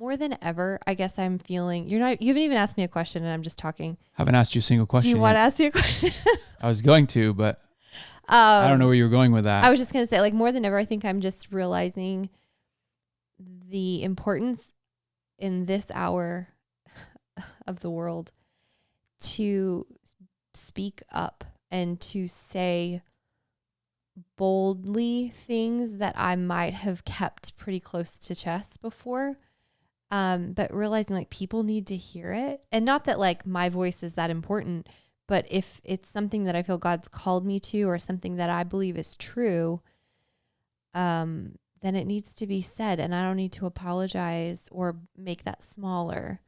more than ever, I guess I'm feeling, you haven't even asked me a question and I'm just talking. Haven't asked you a single question. Do you want to ask me a question? I was going to, but I don't know where you were going with that. I was just going to say, like, more than ever, I think I'm just realizing the importance in this hour of the world to speak up and to say boldly things that I might have kept pretty close to chest before. But realizing like people need to hear it, and not that like my voice is that important, but if it's something that I feel God's called me to, or something that I believe is true, then it needs to be said, and I don't need to apologize or make that smaller.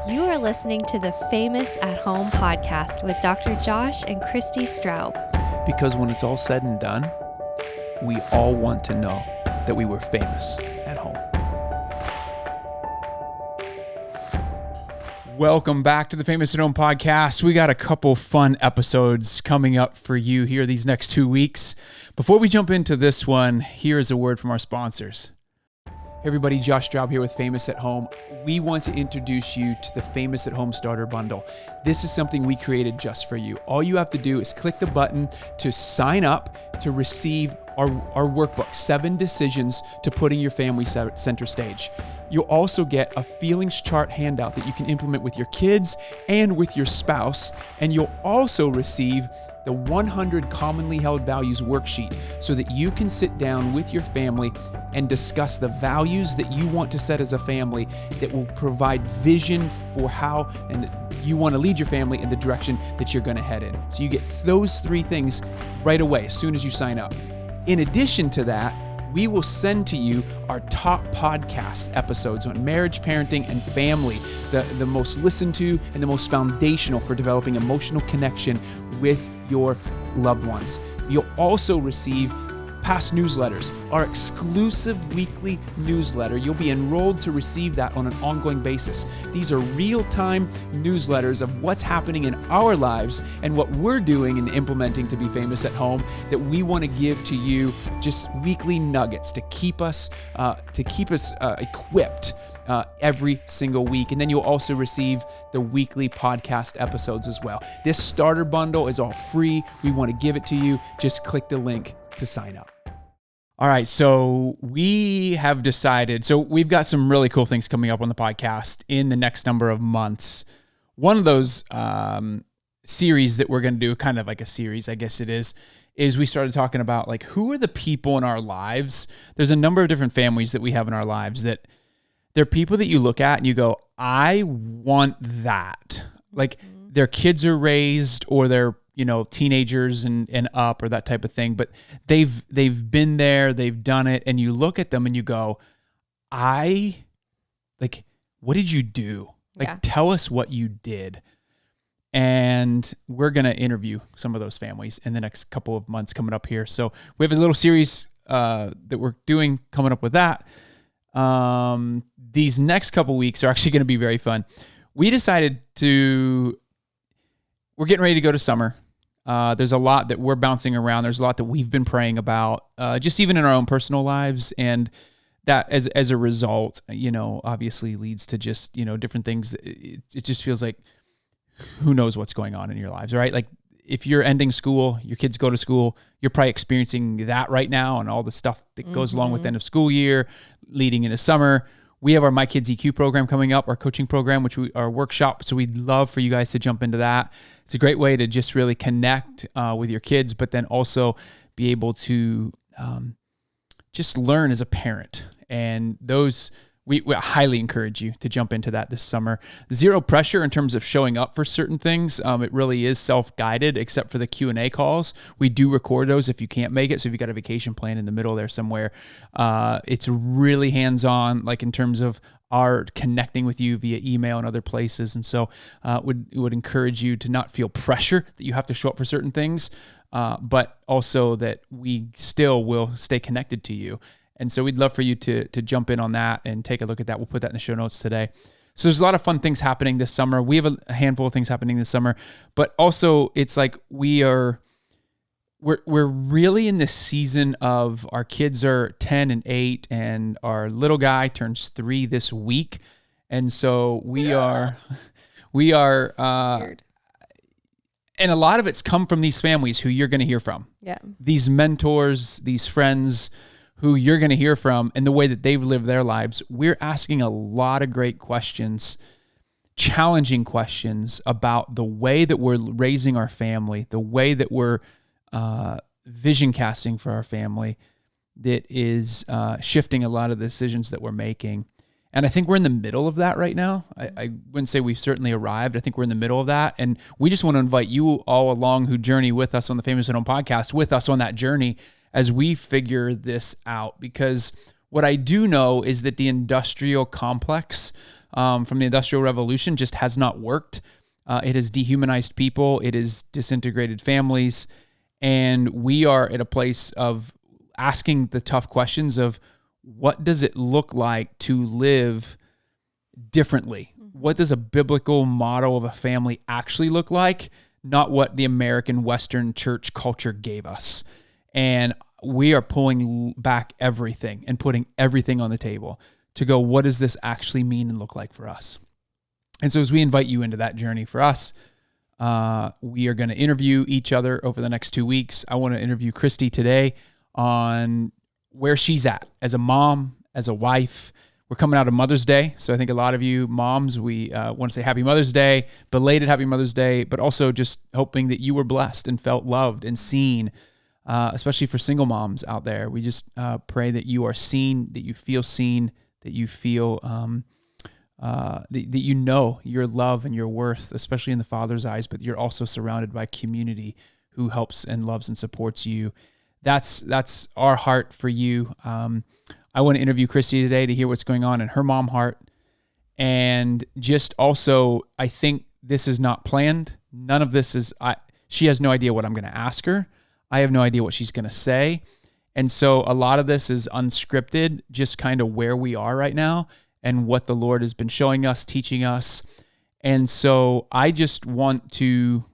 You are listening to the Famous at Home podcast with Dr. Josh and Christi Straub. Because when it's all said and done, we all want to know that we were famous at home. Welcome back to the Famous at Home podcast. We got a couple fun episodes coming up for you here these next 2 weeks. Before we jump into this one, here is a word from our sponsors. Hey everybody, Josh Straub here with Famous at Home. We want to introduce you to the Famous at Home Starter Bundle. This is something we created just for you. All you have to do is click the button to sign up to receive our workbook, 7 decisions to putting your family center stage. You'll also get a feelings chart handout that you can implement with your kids and with your spouse. And you'll also receive the 100 commonly held values worksheet so that you can sit down with your family and discuss the values that you want to set as a family that will provide vision for how and you want to lead your family in the direction that you're going to head in. So you get those 3 things right away as soon as you sign up. In addition to that, we will send to you our top podcast episodes on marriage, parenting, and family, the most listened to and the most foundational for developing emotional connection with your loved ones. You'll also receive past newsletters, our exclusive weekly newsletter. You'll be enrolled to receive that on an ongoing basis. These are real-time newsletters of what's happening in our lives and what we're doing and implementing to be famous at home that we want to give to you, just weekly nuggets to keep us equipped every single week. And then you'll also receive the weekly podcast episodes as well. This starter bundle is all free. We want to give it to you. Just click the link to sign up. All right, so we have decided, so we've got some really cool things coming up on the podcast in the next number of months. One of those series that we're going to do, kind of like a series, I guess it is we started talking about like who are the people in our lives. There's a number of different families that we have in our lives that they're people that you look at and you go, I want that. Like their kids are raised or they're, teenagers and up or that type of thing, but they've been there, they've done it. And you look at them and you go, what did you do? Tell us what you did. And we're going to interview some of those families in the next couple of months coming up here. So we have a little series that we're doing coming up with that. These next couple weeks are actually going to be very fun. We decided we're getting ready to go to summer. There's a lot that we're bouncing around. There's a lot that we've been praying about, just even in our own personal lives. And that as a result, obviously leads to just, different things. It just feels like who knows what's going on in your lives, right? Like if you're ending school, your kids go to school, you're probably experiencing that right now and all the stuff that goes along with the end of school year, leading into summer. We have our My Kids EQ program coming up, our coaching program, our workshop. So we'd love for you guys to jump into that. It's a great way to just really connect with your kids, but then also be able to just learn as a parent. And those, we highly encourage you to jump into that this summer. Zero pressure in terms of showing up for certain things. It really is self-guided, except for the Q&A calls. We do record those if you can't make it. So if you got a vacation plan in the middle there somewhere, it's really hands-on, like in terms of our connecting with you via email and other places. And so would encourage you to not feel pressure that you have to show up for certain things, but also that we still will stay connected to you. And so we'd love for you to jump in on that and take a look at that. We'll put that in the show notes today. So there's a lot of fun things happening this summer. We have a handful of things happening this summer, but also it's like we're we're really in this season of our kids are 10 and 8, and our little guy turns 3 this week. And so we are, Weird. and a lot of it's come from these families who you're going to hear from. Yeah. These mentors, these friends who you're going to hear from, and the way that they've lived their lives. We're asking a lot of great questions, challenging questions about the way that we're raising our family, the way that we're vision casting for our family, that is shifting a lot of the decisions that we're making. And I think we're in the middle of that right now. I wouldn't say we've certainly arrived. I think we're in the middle of that. And we just want to invite you all along who journey with us on the Famous at Home podcast, with us on that journey as we figure this out. Because what I do know is that the industrial complex from the Industrial Revolution just has not worked. It has dehumanized people. It has disintegrated families. And we are at a place of asking the tough questions of, what does it look like to live differently? What does a biblical model of a family actually look like? Not what the American Western church culture gave us. And we are pulling back everything and putting everything on the table to go, what does this actually mean and look like for us? And so as we invite you into that journey for us, we are going to interview each other over the next 2 weeks. I want to interview Christi today on where she's at as a mom, as a wife. We're coming out of Mother's Day. So I think a lot of you moms, we want to say Happy Mother's Day, belated Happy Mother's Day, but also just hoping that you were blessed and felt loved and seen, especially for single moms out there. We just pray that you are seen, that you feel seen, that you feel that you know your love and your worth, especially in the Father's eyes, but you're also surrounded by community who helps and loves and supports you. That's our heart for you. I want to interview Christi today to hear what's going on in her mom heart. And just also, I think this is not planned. None of this is, she has no idea what I'm going to ask her. I have no idea what she's going to say. And so a lot of this is unscripted, just kind of where we are right now and what the Lord has been showing us, teaching us. And so I just want to,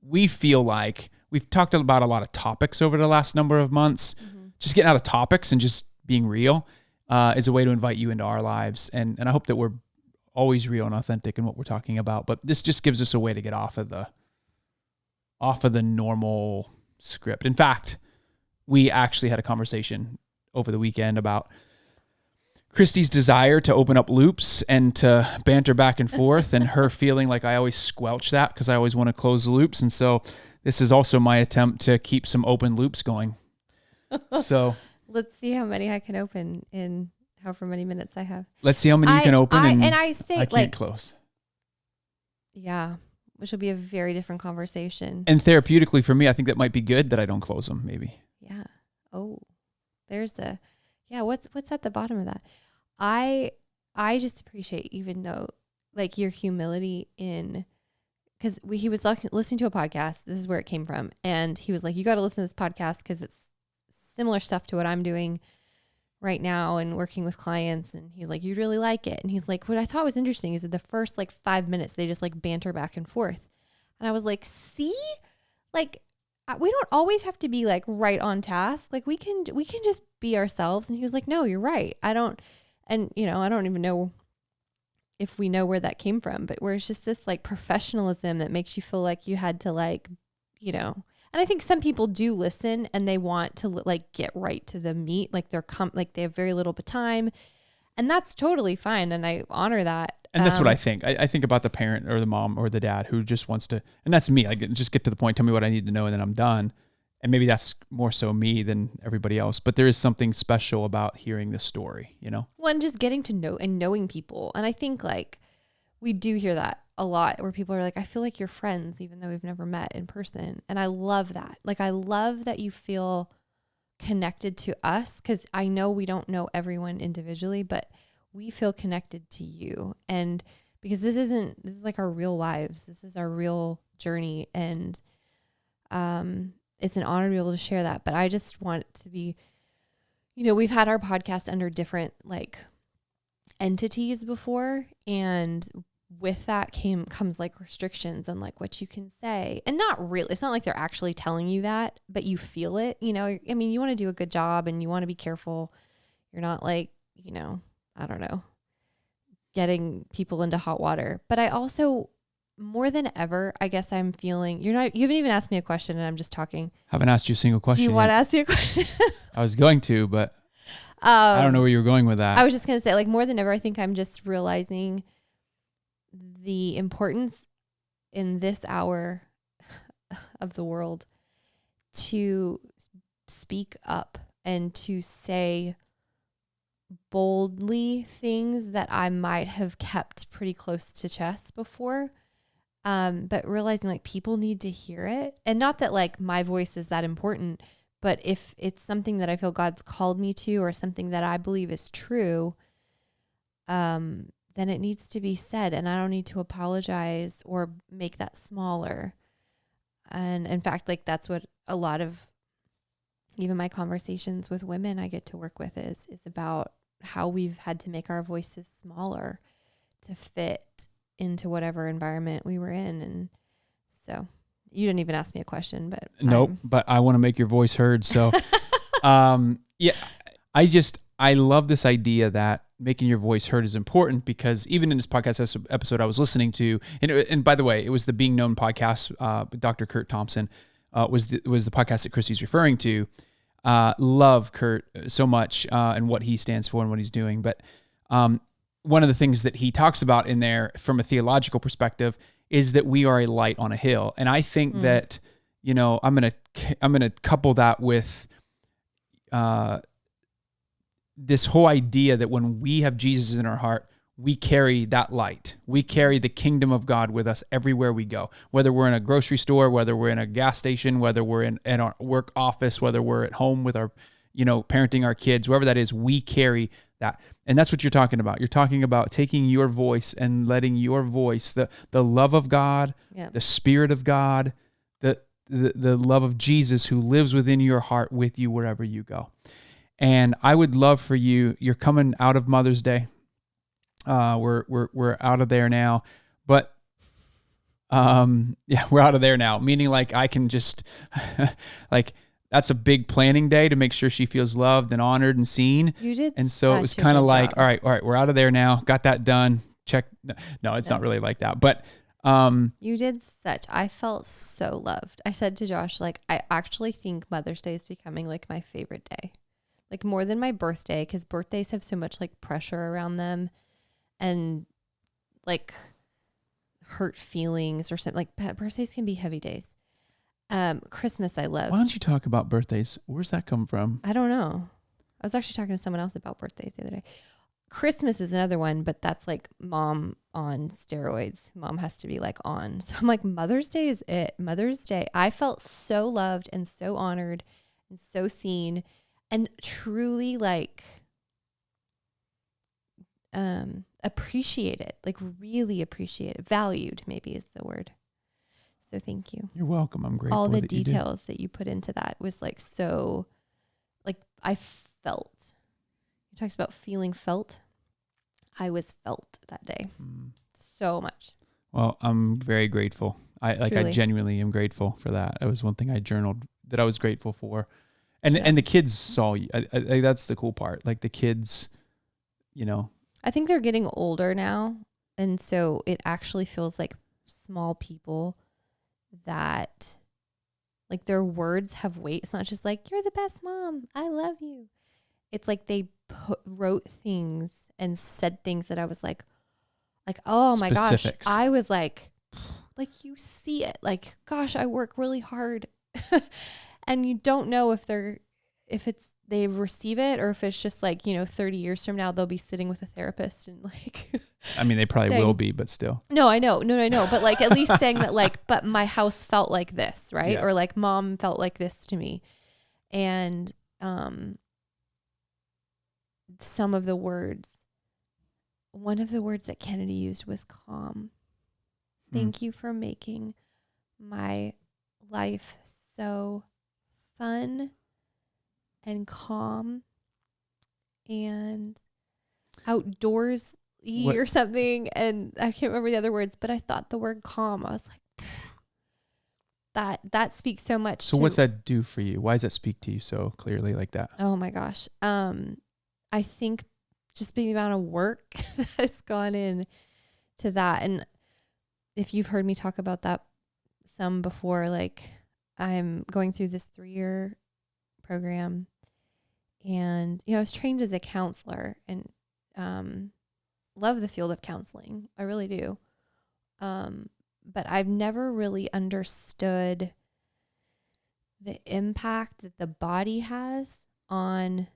we feel like we've talked about a lot of topics over the last number of months. Just getting out of topics and just being real is a way to invite you into our lives. And I hope that we're always real and authentic in what we're talking about. But this just gives us a way to get off of the normal script. In fact, we actually had a conversation over the weekend about Christi's desire to open up loops and to banter back and forth, and her feeling like I always squelch that because I always want to close the loops. And so this is also my attempt to keep some open loops going. So let's see how many I can open in however many minutes I have. Let's see how many you can open. I can't close. Yeah, which will be a very different conversation. And therapeutically for me, I think that might be good that I don't close them, maybe. Yeah. Oh, there's what's at the bottom of that? I just appreciate, even though like your humility in, because he was listening to a podcast. This is where it came from. And he was like, you got to listen to this podcast because it's similar stuff to what I'm doing right now and working with clients. And he's like, you'd really like it. And he's like, what I thought was interesting is that the first like 5 minutes, they just like banter back and forth. And I was like, see, like we don't always have to be like right on task. Like we can just be ourselves. And he was like, no, you're right. I don't even know if we know where that came from, but where it's just this like professionalism that makes you feel like you had to like, and I think some people do listen and they want to like get right to the meat. Like they have very little time, and that's totally fine. And I honor that. And that's what I think. I think about the parent or the mom or the dad who just wants to, and that's me. I just get to the point, tell me what I need to know, and then I'm done. And maybe that's more so me than everybody else, but there is something special about hearing the story, Well, and just getting to know and knowing people. And I think like we do hear that a lot where people are like, I feel like you're friends, even though we've never met in person. And I love that. Like, I love that you feel connected to us, because I know we don't know everyone individually, but we feel connected to you. And because this is like our real lives. This is our real journey. And, it's an honor to be able to share that. But I just want it to be, we've had our podcast under different like entities before, and with that comes like restrictions on like what you can say. And not really, it's not like they're actually telling you that, but you feel it, you know. I mean, you want to do a good job and you want to be careful. You're not like, you know, I don't know, getting people into hot water. But I also, more than ever, I guess I'm feeling, you haven't even asked me a question and I'm just talking. Haven't asked you a single question. Do you want to ask me a question? I was going to, but I don't know where you were going with that. I was just going to say, like, more than ever, I think I'm just realizing the importance in this hour of the world to speak up and to say boldly things that I might have kept pretty close to chest before. But realizing like people need to hear it, and not that like my voice is that important, but if it's something that I feel God's called me to, or something that I believe is true, then it needs to be said, and I don't need to apologize or make that smaller. And in fact, like that's what a lot of even my conversations with women I get to work with is about how we've had to make our voices smaller to fit into whatever environment we were in. And so you didn't even ask me a question, but nope. But I want to make your voice heard. So, yeah, I love this idea that making your voice heard is important, because even in this podcast episode I was listening to, and by the way, it was the Being Known podcast, with Dr. Kurt Thompson, was the podcast that Christi's referring to. Love Kurt so much, and what he stands for and what he's doing. But, one of the things that he talks about in there from a theological perspective is that we are a light on a hill. And I think that, you know, I'm going to couple that with, this whole idea that when we have Jesus in our heart, we carry that light. We carry the kingdom of God with us everywhere we go, whether we're in a grocery store, whether we're in a gas station, whether we're in our work office, whether we're at home with our, you know, parenting our kids, wherever that is, we carry that. And that's what you're talking about. You're talking about taking your voice and letting your voice, the love of God, the Spirit of God, the love of Jesus who lives within your heart with you wherever you go. And I would love for you're coming out of Mother's Day. We're out of there now, but we're out of there now, meaning like I can just like, that's a big planning day to make sure she feels loved and honored and seen. You did. And so it was kind of like, all right, we're out of there now. Got that done. Check. No, it's not really like that, but you did I felt so loved. I said to Josh, like, I actually think Mother's Day is becoming like my favorite day, like more than my birthday, because birthdays have so much like pressure around them and like hurt feelings or something. Like birthdays can be heavy days. Christmas I love. Why don't you talk about birthdays? Where's that come from? I don't know. I was actually talking to someone else about birthdays the other day. Christmas is another one, but that's like mom on steroids. Mom has to be like on. So I'm like, Mother's Day is it. Mother's Day. I felt so loved and so honored and so seen and truly like appreciated, like really appreciated, valued maybe is the word. So thank you. You're welcome. I'm grateful. All the details that you put into that was like, so like I felt, you talks about feeling felt. I was felt that day so much. Well, I'm very grateful. I genuinely am grateful for that. It was one thing I journaled that I was grateful for. And the kids saw you. I that's the cool part. Like the kids, you know, I think they're getting older now. And so it actually feels like small people that like their words have weight. It's not just like, you're the best mom, I love you. It's like they wrote things and said things that I was like, oh my Specifics. gosh. I was like you see it, like, gosh, I work really hard. And you don't know if they receive it or if it's just like, you know, 30 years from now, they'll be sitting with a therapist and like, I mean, they probably will be, but still. No, I know. No. But like, at least saying that like, but my house felt like this, right? Yeah. Or like mom felt like this to me. And, some of the words, one of the words that Kennedy used was calm. Thank you for making my life so fun and calm and outdoors or something. And I can't remember the other words, but I thought the word calm. I was like, that speaks so much. So what's that do for you? Why does that speak to you so clearly like that? Oh my gosh. I think just the amount of work that has gone in to that. And if you've heard me talk about that some before, like I'm going through this 3-year program, and, I was trained as a counselor and, love the field of counseling. I really do. But I've never really understood the impact that the body has on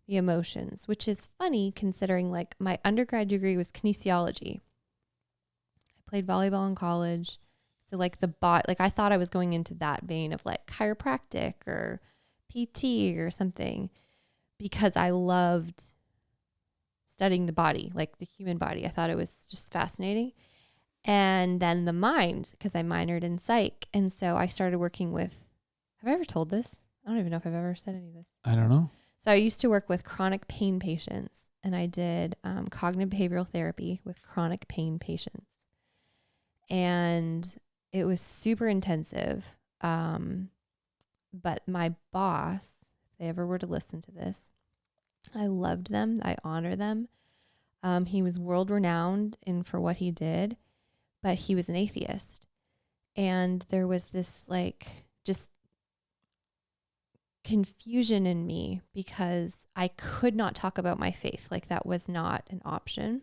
the emotions, which is funny considering like my undergrad degree was kinesiology. I played volleyball in college. So like like I thought I was going into that vein of like chiropractic or PT or something because I loved studying the body, like the human body. I thought it was just fascinating. And then the mind, because I minored in psych. And so I started working with, have I ever told this? I don't even know if I've ever said any of this. I don't know. So I used to work with chronic pain patients, and I did cognitive behavioral therapy with chronic pain patients. And it was super intensive. But my boss, if they ever were to listen to this, I loved them. I honor them. He was world renowned for what he did, but he was an atheist. And there was this like just confusion in me because I could not talk about my faith. Like that was not an option.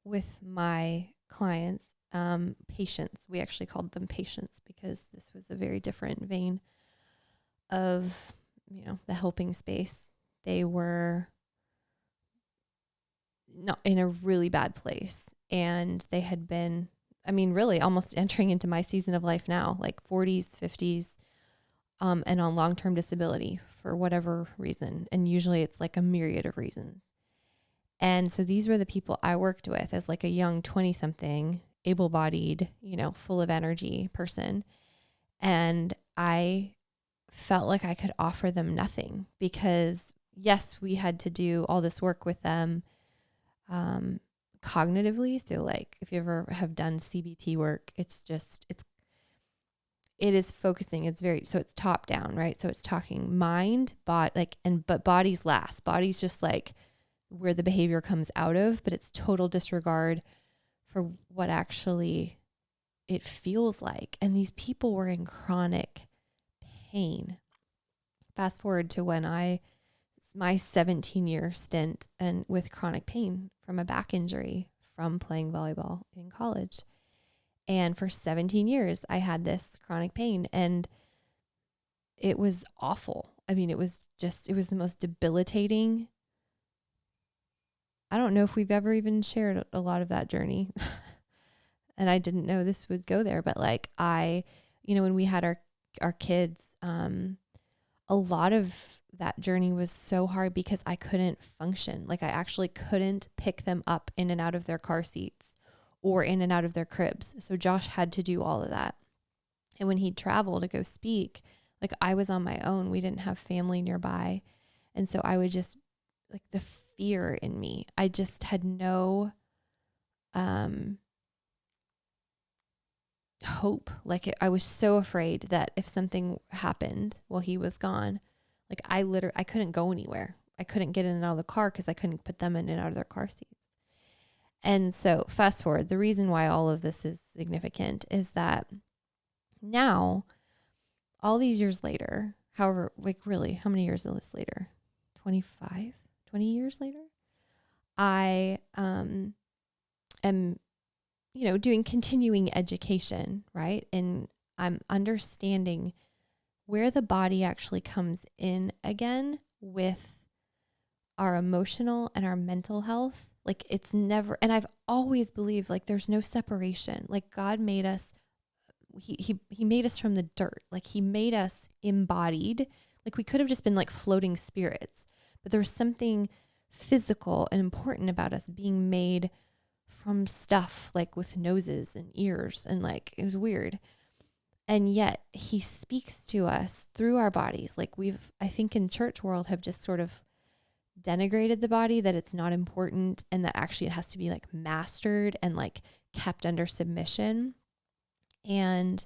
With my clients, patients, we actually called them patients because this was a very different vein of, the helping space. They were not in a really bad place. And they had been, really almost entering into my season of life now, like 40s, 50s, and on long-term disability for whatever reason. And usually it's like a myriad of reasons. And so these were the people I worked with as like a young 20-something, able-bodied, full of energy person. And I felt like I could offer them nothing because yes, we had to do all this work with them, cognitively. So like if you ever have done CBT work, it is focusing. It's it's top down, right? So it's talking mind, but body's last. Body's just like where the behavior comes out of, but it's total disregard for what actually it feels like. And these people were in chronic pain. Fast forward to when my 17-year stint and with chronic pain from a back injury from playing volleyball in college. And for 17 years, I had this chronic pain and it was awful. It was the most debilitating. I don't know if we've ever even shared a lot of that journey. And I didn't know this would go there, but like when we had our kids, a lot of that journey was so hard because I couldn't function. Like I actually couldn't pick them up in and out of their car seats or in and out of their cribs. So Josh had to do all of that. And when he'd travel to go speak, like I was on my own. We didn't have family nearby. And so I would just like the fear in me. I just had no hope. Like I was so afraid that if something happened while he was gone, like I couldn't go anywhere. I couldn't get in and out of the car because I couldn't put them in and out of their car seats. And so fast forward, the reason why all of this is significant is that now, all these years later, however, like really, how many years is this later? 20 years later, I am, doing continuing education, right? And I'm understanding where the body actually comes in again with our emotional and our mental health. Like it's never, and I've always believed like there's no separation. Like God made us, he made us from the dirt. Like he made us embodied. Like we could have just been like floating spirits, but there was something physical and important about us being made from stuff like with noses and ears, and like it was weird. And yet he speaks to us through our bodies. Like I think in church world have just sort of denigrated the body, that it's not important, and that actually it has to be like mastered and like kept under submission. And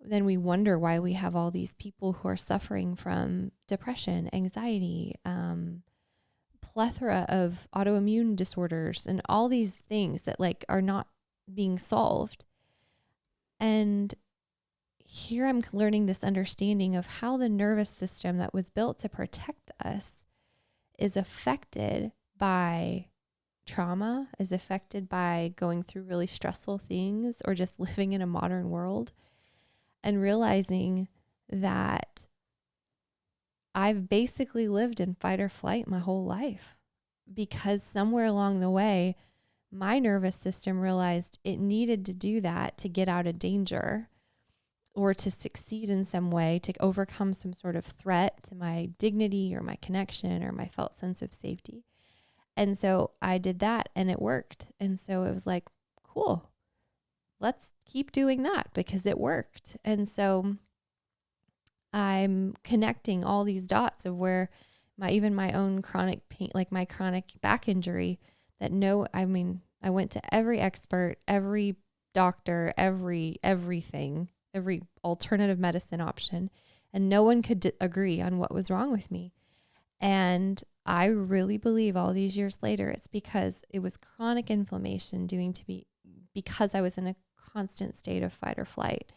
then we wonder why we have all these people who are suffering from depression, anxiety, plethora of autoimmune disorders, and all these things that like are not being solved. And here I'm learning this understanding of how the nervous system that was built to protect us is affected by trauma, is affected by going through really stressful things, or just living in a modern world, and realizing that I've basically lived in fight or flight my whole life, because somewhere along the way, my nervous system realized it needed to do that to get out of danger, or to succeed in some way, to overcome some sort of threat to my dignity or my connection or my felt sense of safety. And so I did that and it worked. And so it was like, cool, let's keep doing that because it worked. And so I'm connecting all these dots of where even my own chronic pain, like my chronic back injury, I went to every expert, every doctor, everything, every alternative medicine option, and no one could agree on what was wrong with me. And I really believe all these years later, it's because it was chronic inflammation because I was in a constant state of fight or flight,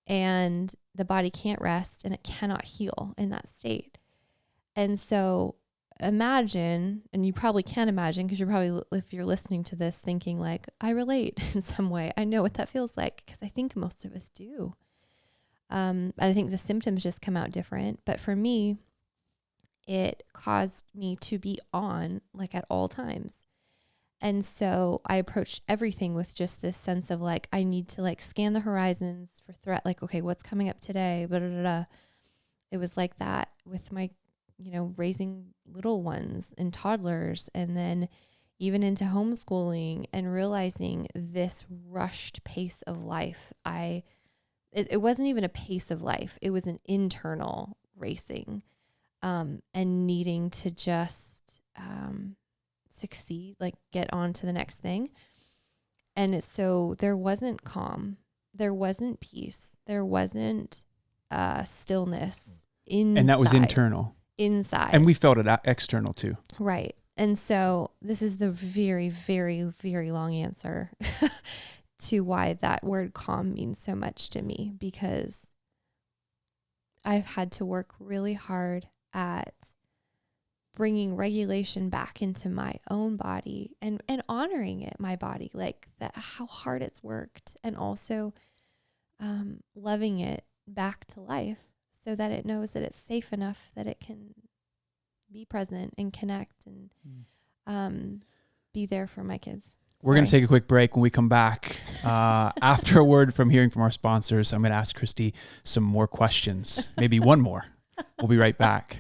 and the body can't rest and it cannot heal in that state. And so imagine, and you probably can imagine, because you're probably, if you're listening to this, thinking like, I relate in some way. I know what that feels like, because I think most of us do. I think the symptoms just come out different. But for me, it caused me to be on like at all times. And so I approached everything with just this sense of like, I need to like scan the horizons for threat. Like, okay, what's coming up today? Blah, blah, blah, blah. It was like that with my, raising little ones and toddlers, and then even into homeschooling, and realizing this rushed pace of life. It wasn't even a pace of life. It was an internal racing, and needing to just succeed, like get on to the next thing. And so there wasn't calm. There wasn't peace. There wasn't stillness inside. And that was internal. Inside. And we felt it external too. Right. And so this is the very, very, very long answer to why that word calm means so much to me, because I've had to work really hard at bringing regulation back into my own body and honoring it, my body, like that, how hard it's worked, and also loving it back to life, so that it knows that it's safe enough that it can be present and connect and be there for my kids. We're going to take a quick break. When we come back, after a word from hearing from our sponsors, I'm going to ask Christi some more questions, maybe one more. We'll be right back.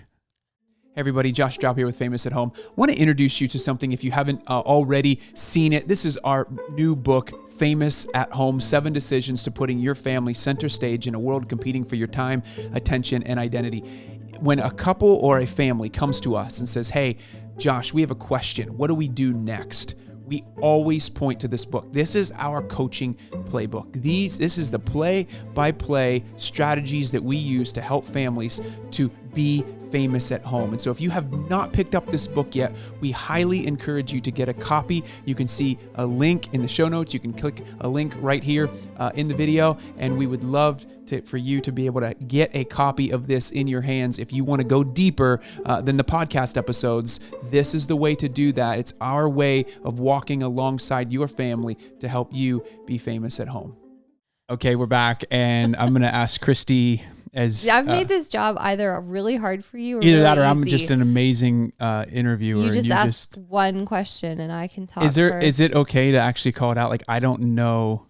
Hey everybody, Josh Drop here with Famous at Home. I want to introduce you to something if you haven't already seen it. This is our new book, Famous at Home, 7 Decisions to Putting Your Family Center Stage in a World Competing for Your Time, Attention, and Identity. When a couple or a family comes to us and says, hey, Josh, we have a question. What do we do next? We always point to this book. This is our coaching playbook. This is the play-by-play strategies that we use to help families to be famous at home. And so if you have not picked up this book yet, we highly encourage you to get a copy. You can see a link in the show notes. You can click a link right here in the video, and we would love for you to be able to get a copy of this in your hands. If you want to go deeper than the podcast episodes, this is the way to do that. It's our way of walking alongside your family to help you be famous at home. Okay, we're back, and I'm going to ask Christi I've made this job either really hard for you or either really that or easy. I'm just an amazing interviewer. You just ask one question and I can talk. Is it okay to actually call it out? Like, I don't know.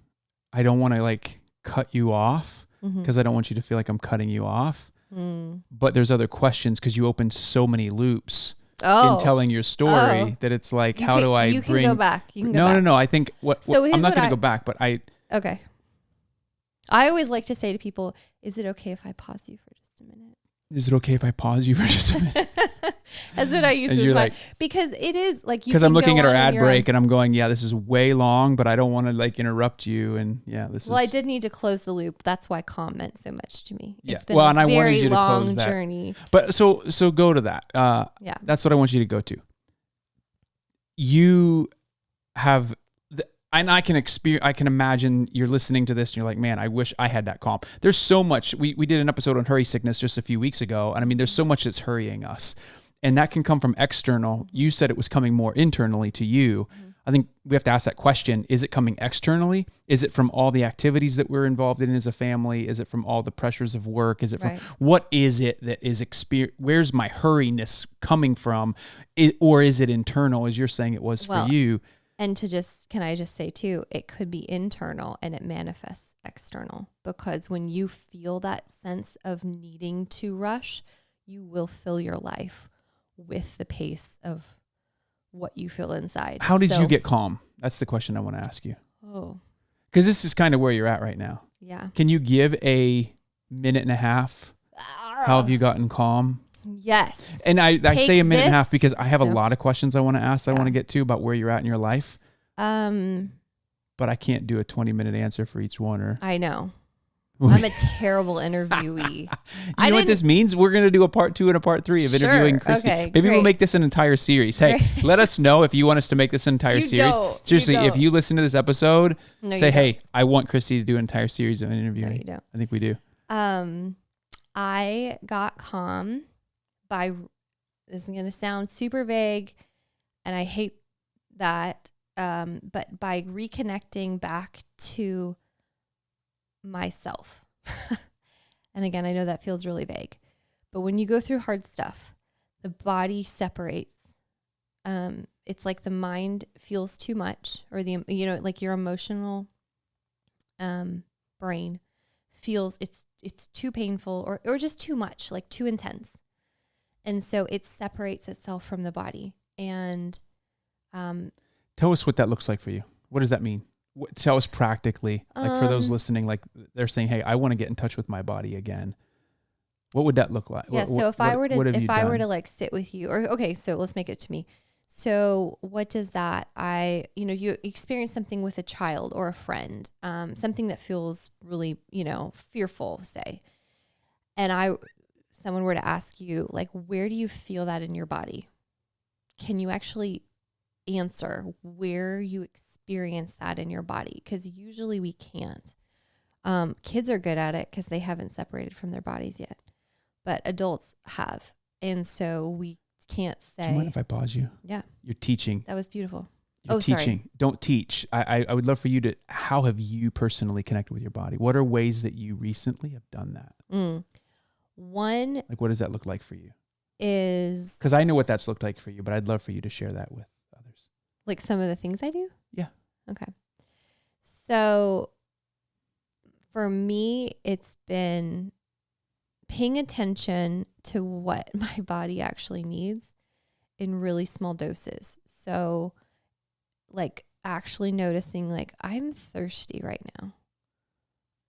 I don't want to like cut you off because I don't want you to feel like I'm cutting you off. But there's other questions because you opened so many loops in telling your story that it's like, you can go back. You can go back. No. I think I'm not going to go back, but okay. I always like to say to people, is it okay if I pause you for just a minute? Is it okay if I pause you for just a minute? That's what I use And with you're my, like, because it is like, you because can I'm looking go at our on ad your break own. and I'm going, yeah, this is way long, but I don't want to like interrupt you. And yeah, this Well, is. I did need to close the loop. That's why calm meant so much to me. Yeah. It's been Well, a and I wanted very you to long close that. journey. But so go to that. Yeah. That's what I want you to go to. You have, and I can imagine you're listening to this and you're like, man, I wish I had that calm. There's so much. We did an episode on hurry sickness just a few weeks ago. And I mean, there's so much that's hurrying us. And that can come from external. You said it was coming more internally to you. I think we have to ask that question. Is it coming externally? Is it from all the activities that we're involved in as a family? Is it from all the pressures of work? Is it from, what is it that is where's my hurriness coming from? Or is it internal, as you're saying it was for you? And can I just say too, it could be internal and it manifests external, because when you feel that sense of needing to rush, you will fill your life with the pace of what you feel inside. How did you get calm? That's the question I want to ask you. Oh. Because this is kind of where you're at right now. Yeah. Can you give a minute and a half? How have you gotten calm? Yes. And I say a minute and a half because I have a No. lot of questions I want to ask that I want to get to about where you're at in your life. But I can't do a 20-minute answer for each one. I know. I'm a terrible interviewee. You know what this means? We're going to do a part 2 and a part 3 of interviewing Christi. Okay, Maybe we'll great. make this an entire series. Hey, let us know if you want us to make this an entire series. Seriously, if you listen to this episode, say, hey, I want Christi to do an entire series of interviewing. No, you don't. I think we do. I got calm by, this is going to sound super vague, and I hate that, but by reconnecting back to myself. And again, I know that feels really vague, but when you go through hard stuff, the body separates. It's like the mind feels too much, or like your emotional brain feels it's too painful or just too much, like too intense. And so it separates itself from the body. And tell us what that looks like for you. What does that mean? Tell us practically, like for those listening, like they're saying, hey, I want to get in touch with my body again. What would that look like? Yeah. So if I were to like sit with you, or, okay, so let's make it to me. So what does that, you experience something with a child or a friend, something that feels really, fearful, say, and someone were to ask you, like, where do you feel that in your body? Can you actually answer where you experience that in your body? Because usually we can't. Kids are good at it because they haven't separated from their bodies yet, but adults have. And so we can't say. Do you mind if I pause you? Yeah. You're teaching. That was beautiful. You're teaching. Sorry. Don't teach. I would love for you to, how have you personally connected with your body? What are ways that you recently have done that? One, like, what does that look like for you? Is because I know what that's looked like for you, but I'd love for you to share that with others. Like some of the things I do? Yeah. Okay. So for me, it's been paying attention to what my body actually needs in really small doses. So like actually noticing, like, I'm thirsty right now.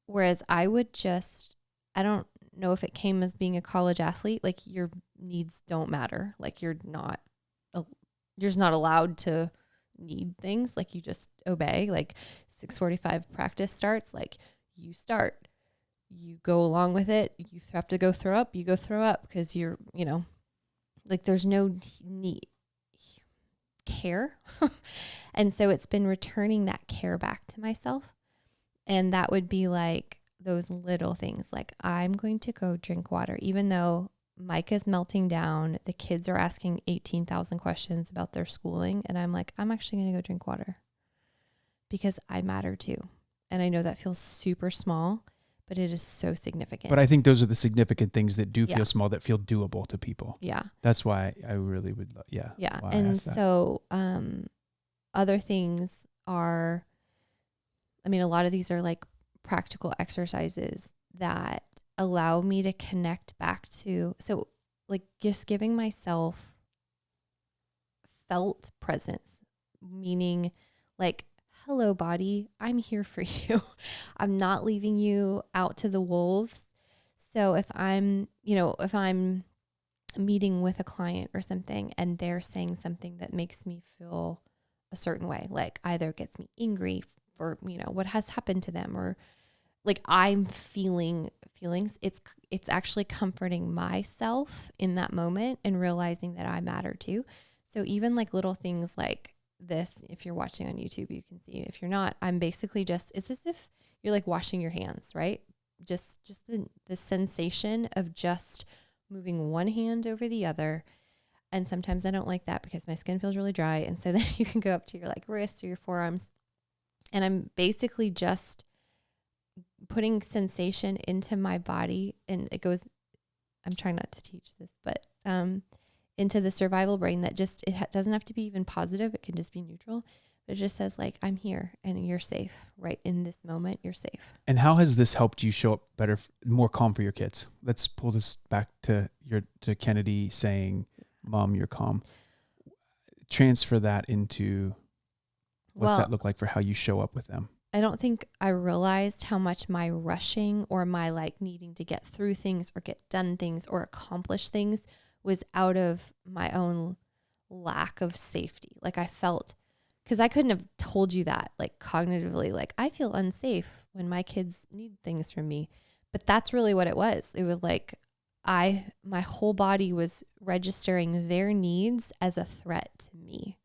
Whereas I don't know if it came as being a college athlete, like your needs don't matter. Like you're just not allowed to need things. Like you just obey. Like 6:45 practice starts, like you start, you go along with it. You have to go throw up, you go throw up because you're, like there's no need care. And so it's been returning that care back to myself. And that would be like those little things, like I'm going to go drink water, even though Micah's melting down. The kids are asking 18,000 questions about their schooling. And I'm like, I'm actually going to go drink water because I matter too. And I know that feels super small, but it is so significant. But I think those are the significant things that do feel small, that feel doable to people. Yeah. That's why I really would, Yeah. And so other things are, a lot of these are like practical exercises that allow me to connect back to, so like just giving myself felt presence, meaning like, hello body, I'm here for you. I'm not leaving you out to the wolves. So if I'm meeting with a client or something and they're saying something that makes me feel a certain way, like either gets me angry for, what has happened to them, or like I'm feeling feelings, it's actually comforting myself in that moment and realizing that I matter too. So even like little things like this, if you're watching on YouTube, you can see. If you're not, I'm basically it's as if you're like washing your hands, right? Just the sensation of just moving one hand over the other. And sometimes I don't like that because my skin feels really dry. And so then you can go up to your like wrists or your forearms. And I'm basically just putting sensation into my body. And it goes, I'm trying not to teach this, but into the survival brain that just, doesn't have to be even positive. It can just be neutral. But it just says like, I'm here and you're safe right in this moment. You're safe. And how has this helped you show up better, more calm for your kids? Let's pull this back to Kennedy saying, Mom, you're calm. Transfer that into what's that look like for how you show up with them? I don't think I realized how much my rushing or my like needing to get through things or get done things or accomplish things was out of my own lack of safety. Like I felt, because I couldn't have told you that like cognitively, like I feel unsafe when my kids need things from me. But that's really what it was. It was like my whole body was registering their needs as a threat to me,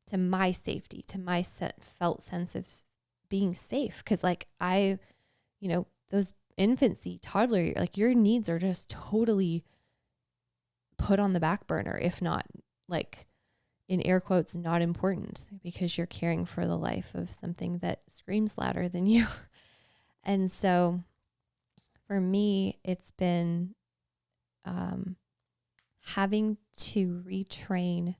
to my safety, to my felt sense of being safe. Cause like those infancy, toddler, like your needs are just totally put on the back burner, if not like in air quotes, not important, because you're caring for the life of something that screams louder than you. And so for me, it's been having to retrain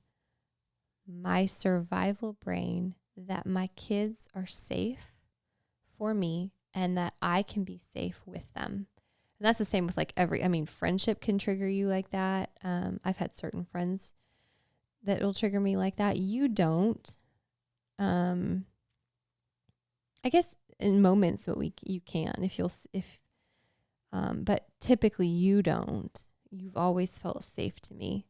my survival brain that my kids are safe for me and that I can be safe with them. And that's the same with like friendship can trigger you like that. I've had certain friends that will trigger me like that. You don't. I guess in moments you can, but typically you don't. You've always felt safe to me.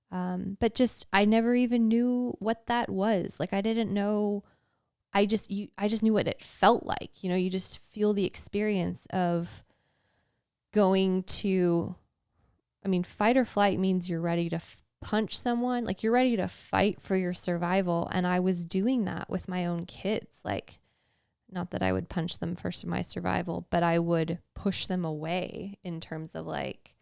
But just, I never even knew what that was. Like I didn't know, I just knew what it felt like. You just feel the experience of going to, fight or flight means you're ready to punch someone. Like you're ready to fight for your survival. And I was doing that with my own kids. Like, not that I would punch them for my survival, but I would push them away in terms of like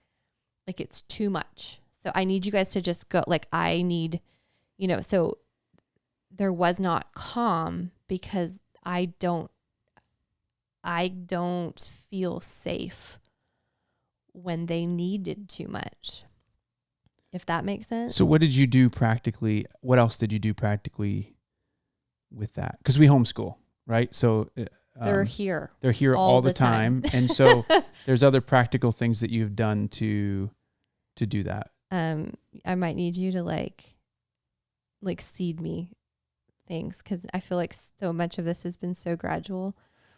it's too much. So I need you guys to just go, like I need, so there was not calm because I don't feel safe when they needed too much. If that makes sense. So what did you do practically? What else did you do practically with that? Because we homeschool, right? So they're here. They're here all the time. And so there's other practical things that you've done to do that. I might need you to like seed me things, because I feel like so much of this has been so gradual.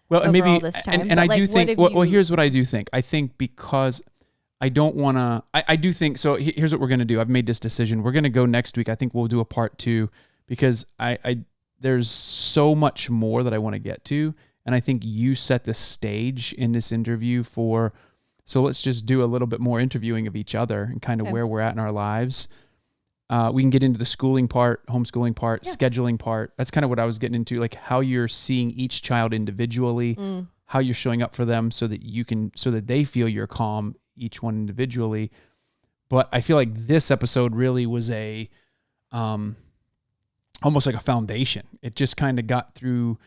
Well, and maybe, all this time. and I do think, well, here's what I do think. I think because I don't want to, I do think, so here's what we're going to do. I've made this decision. We're going to go next week. I think we'll do a part 2 because there's so much more that I want to get to. And I think you set the stage in this interview so let's just do a little bit more interviewing of each other and kind of where we're at in our lives. We can get into the schooling part, homeschooling part, scheduling part. That's kind of what I was getting into, like how you're seeing each child individually, how you're showing up for them so that they feel you're calm, each one individually. But I feel like this episode really was almost like a foundation. It just kind of got through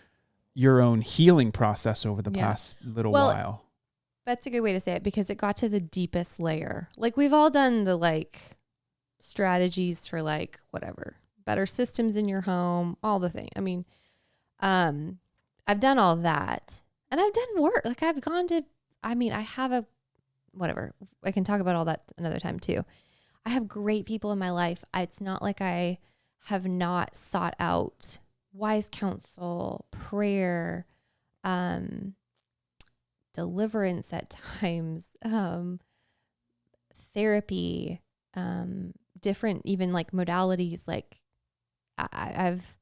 your own healing process over the past little while. That's a good way to say it, because it got to the deepest layer. Like we've all done the like strategies for like whatever, better systems in your home, all the thing. I've done all that, and I've done work. Like I've gone to, I have a, whatever. I can talk about all that another time too. I have great people in my life. It's not like I have not sought out wise counsel, prayer, deliverance at times, therapy, different even like modalities. Like I've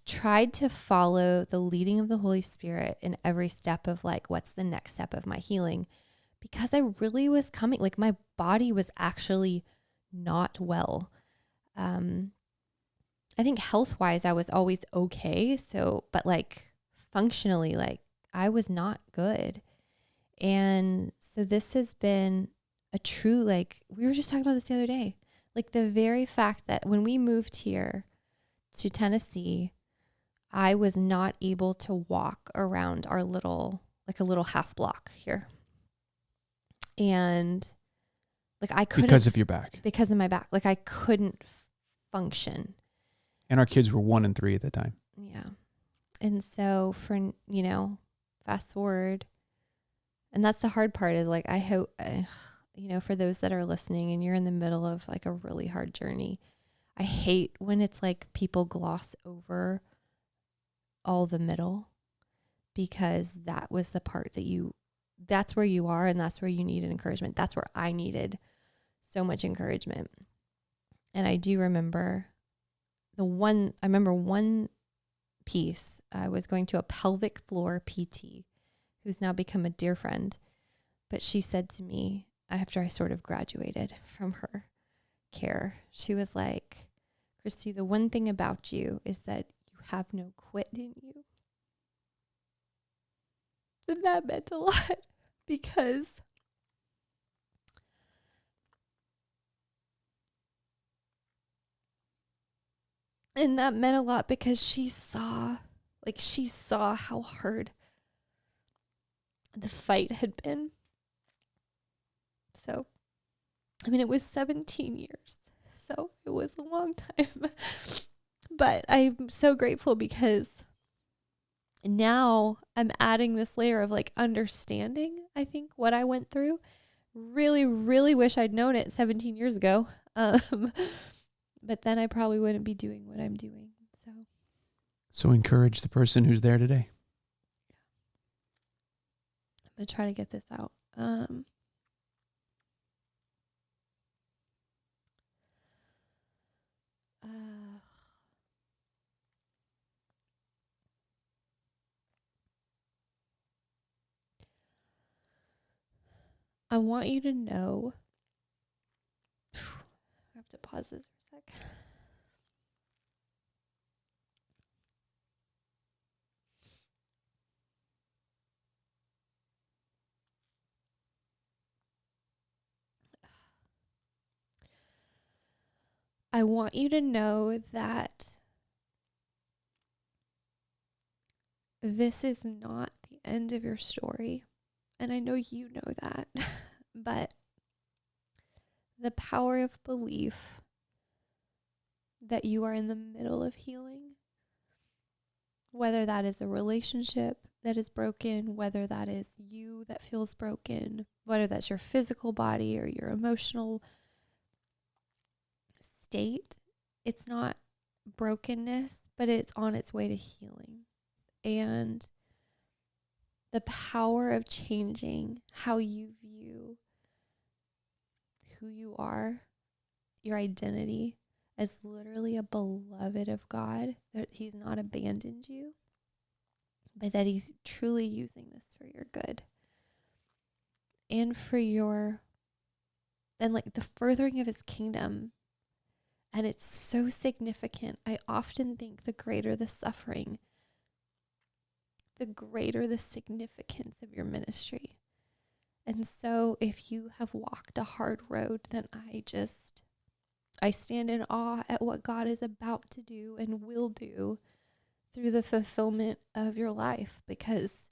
tried to follow the leading of the Holy Spirit in every step of like, what's the next step of my healing? Because I really was coming, like my body was actually not well. I think health-wise, I was always okay. So, but like functionally, like I was not good. And so this has been a true, like, we were just talking about this the other day. Like the very fact that when we moved here to Tennessee, I was not able to walk around our little, like a little half block here. And like I couldn't. Because of your back. Because of my back. Like I couldn't function. And our kids were 1 and 3 at the time. Yeah. And so for, fast forward. And that's the hard part is like, I hope, for those that are listening and you're in the middle of like a really hard journey, I hate when it's like people gloss over all the middle, because that was the part that's where you are and that's where you need encouragement. That's where I needed so much encouragement. And I do remember one piece. I was going to a pelvic floor PT who's now become a dear friend. But she said to me after I sort of graduated from her care, she was like, Christi, the one thing about you is that you have no quit in you. And that meant a lot because she saw how hard the fight had been. So, I mean, it was 17 years, so it was a long time. But I'm so grateful because now I'm adding this layer of like understanding, I think, what I went through. Really, really wish I'd known it 17 years ago. But then I probably wouldn't be doing what I'm doing. So encourage the person who's there today. I'm going to try to get this out. I want you to know, I have to pause this for a sec. I want you to know that this is not the end of your story. And I know you know that, but the power of belief that you are in the middle of healing, whether that is a relationship that is broken, whether that is you that feels broken, whether that's your physical body or your emotional state, it's not brokenness, but it's on its way to healing. And the power of changing how you view who you are, your identity, as literally a beloved of God, that he's not abandoned you, but that he's truly using this for your good and for like the furthering of his kingdom. And it's so significant. I often think the greater the suffering, the greater the significance of your ministry. And so if you have walked a hard road, then I stand in awe at what God is about to do and will do through the fulfillment of your life, because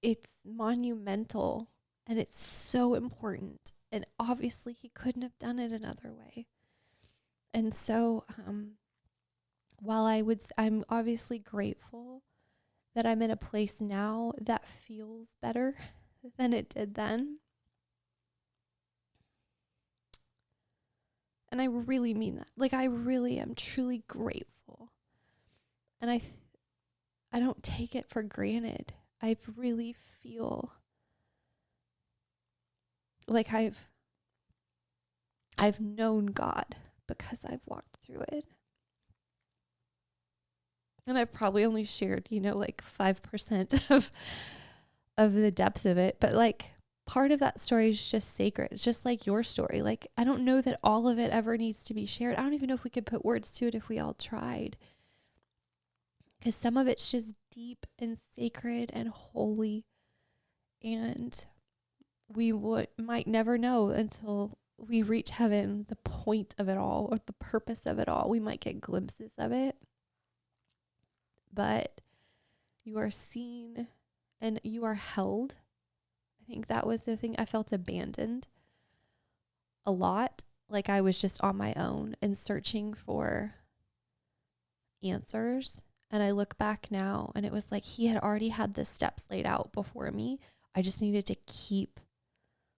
it's monumental and it's so important. And obviously he couldn't have done it another way. And so, while I'm obviously grateful that I'm in a place now that feels better than it did then. And I really mean that. Like, I really am truly grateful. And I don't take it for granted. I really feel like I've known God because I've walked through it. And I've probably only shared, like 5% of the depths of it. But like part of that story is just sacred. It's just like your story. Like, I don't know that all of it ever needs to be shared. I don't even know if we could put words to it if we all tried. Because some of it's just deep and sacred and holy. And we might never know until we reach heaven the point of it all or the purpose of it all. We might get glimpses of it. But you are seen and you are held. I think that was the thing. I felt abandoned a lot. Like I was just on my own and searching for answers. And I look back now and it was like he had already had the steps laid out before me. I just needed to keep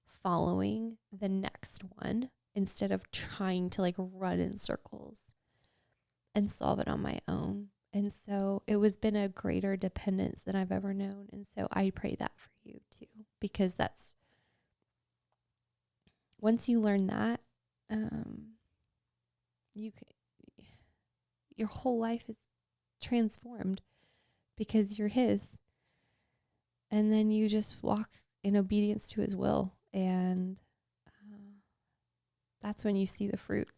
following the next one instead of trying to like run in circles and solve it on my own. And so it was been a greater dependence than I've ever known. And so I pray that for you too, because that's, once you learn that, your whole life is transformed because you're his. And then you just walk in obedience to his will. And that's when you see the fruit.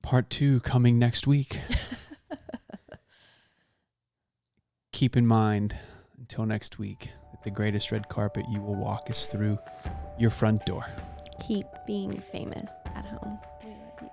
Part 2 coming next week. Keep in mind, until next week, that the greatest red carpet you will walk is through your front door. Keep being famous at home. We love you.